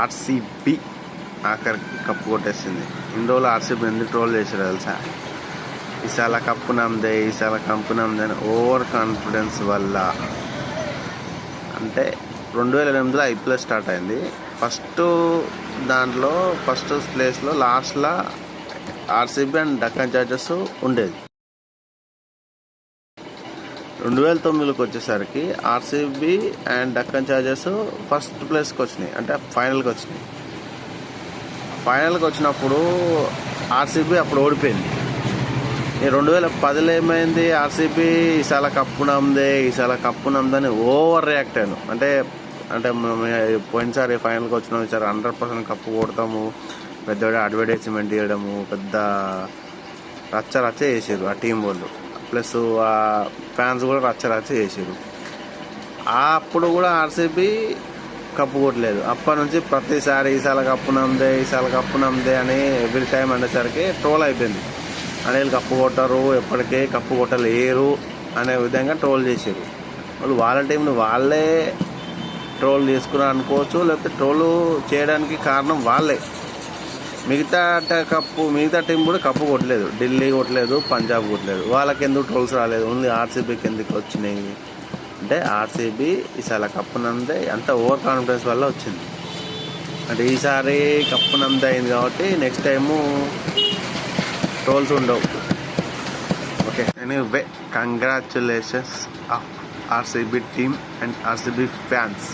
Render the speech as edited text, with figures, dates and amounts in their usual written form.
RCB ఆఖరికి cup కొట్టేసింది. ఇన్ని రోజులు ఆర్సీబీ ఎందుకు ట్రోల్ చేశారు తెలుసా? ఈసారి కప్పు నమ్మదే అని ఓవర్ కాన్ఫిడెన్స్ వల్ల. అంటే 2008లో ఐపీఎల్ స్టార్ట్ అయింది. ఫస్ట్ ప్లేస్లో లాస్ట్లో ఆర్సీబీ అండ్ డక్కన్ చార్జర్స్ ఉండేది. 2009లోకి వచ్చేసరికి RCB and Deccan chargers first ప్లేస్కి వచ్చినాయి, అంటే ఫైనల్కి వచ్చినాయి. ఫైనల్కి వచ్చినప్పుడు ఆర్సీబీ అప్పుడు ఓడిపోయింది. 2010లో ఏమైంది? ఆర్సీబీ ఈసారి కప్పు నమ్మదని ఓవర్ రియాక్ట్ అయ్యాను. అంటే పోయినసారి ఫైనల్కి వచ్చినాం, ఈసారి 100% కప్పు కొడతాము, పెద్ద అడ్వర్టైజ్మెంట్ చేయడము, పెద్ద రచ్చ చేసారు ఆ టీం వాళ్ళు. ప్లస్ ఆ ఫ్యాన్స్ కూడా రచ్చ చేసారు. అప్పుడు కూడా ఆర్సీబీ కప్పు కొట్టలేదు. అప్పటి నుంచి ప్రతిసారి ఈసారి కప్పు నమ్మదే అని ఎవ్రీ టైం అనేసరికి ట్రోల్ అయిపోయింది. వీళ్ళు కప్పు కొట్టరు, ఎప్పటికే కప్పు కొట్టలేరు అనే విధంగా ట్రోల్ చేసారు. వాళ్ళ టీంని వాళ్ళే ట్రోల్ చేసుకున్నారు అనుకోవచ్చు, లేకపోతే ట్రోల్ చేయడానికి కారణం వాళ్ళే. మిగతా టీం కూడా కప్పు కొట్టలేదు. ఢిల్లీ కొట్టలేదు, పంజాబ్ కొట్టలేదు. వాళ్ళకి ఎందుకు ట్రోల్స్ రాలేదు? ఓన్లీ ఆర్సీబీకి ఎందుకు వచ్చినాయి అంటే ఆర్సీబీ ఈసారి కప్పు నమ్మదే అంత ఓవర్ కాన్ఫిడెన్స్ వల్ల వచ్చింది. అంటే ఈసారి కప్పు నమ్మదే అయింది కాబట్టి నెక్స్ట్ టైము ట్రోల్స్ ఉండవు. Okay, anyway congratulations of RCB team and RCB fans.